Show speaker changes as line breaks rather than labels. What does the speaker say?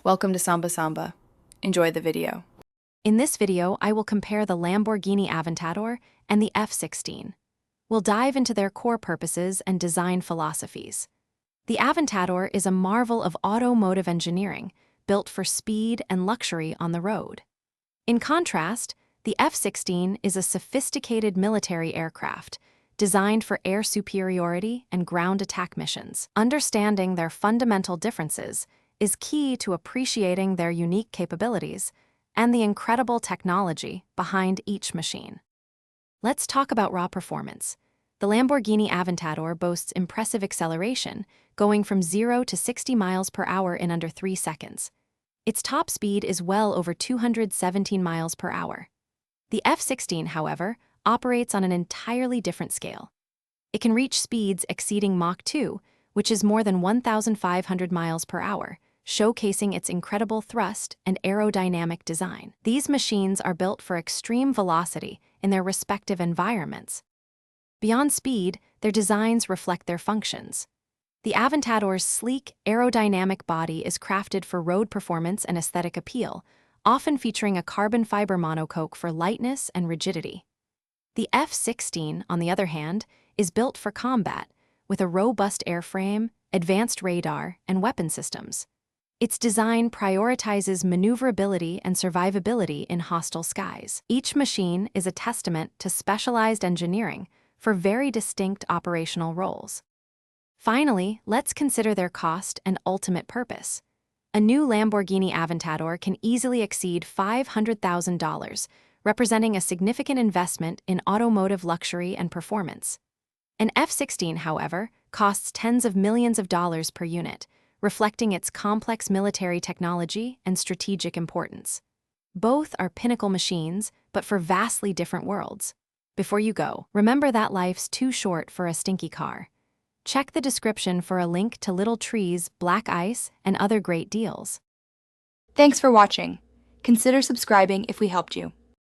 Welcome to Samba Samba. Enjoy the video.
In this video, I will compare the Lamborghini Aventador and the F16. We'll dive into their core purposes and design philosophies. The Aventador is a marvel of automotive engineering, built for speed and luxury on the road. In contrast, the F16 is a sophisticated military aircraft, designed for air superiority and ground attack missions. Understanding their fundamental differences is key to appreciating their unique capabilities and the incredible technology behind each machine. Let's talk about raw performance. The Lamborghini Aventador boasts impressive acceleration, going from 0 to 60 miles per hour in under 3 seconds. Its top speed is well over 217 miles per hour. The F16, however, operates on an entirely different scale. It can reach speeds exceeding Mach 2, which is more than 1,500 miles per hour, showcasing its incredible thrust and aerodynamic design. These machines are built for extreme velocity in their respective environments. Beyond speed, their designs reflect their functions. The Aventador's sleek, aerodynamic body is crafted for road performance and aesthetic appeal, often featuring a carbon fiber monocoque for lightness and rigidity. The F16, on the other hand, is built for combat, with a robust airframe, advanced radar, and weapon systems. Its design prioritizes maneuverability and survivability in hostile skies. Each machine is a testament to specialized engineering for very distinct operational roles. Finally, let's consider their cost and ultimate purpose. A new Lamborghini Aventador can easily exceed $500,000, representing a significant investment in automotive luxury and performance. An F16, however, costs tens of millions of dollars per unit, reflecting its complex military technology and strategic importance. Both are pinnacle machines, but for vastly different worlds. Before you go, remember that life's too short for a stinky car. Check the description for a link to Little Trees, Black Ice, and other great deals.
Thanks for watching. Consider subscribing if we helped you.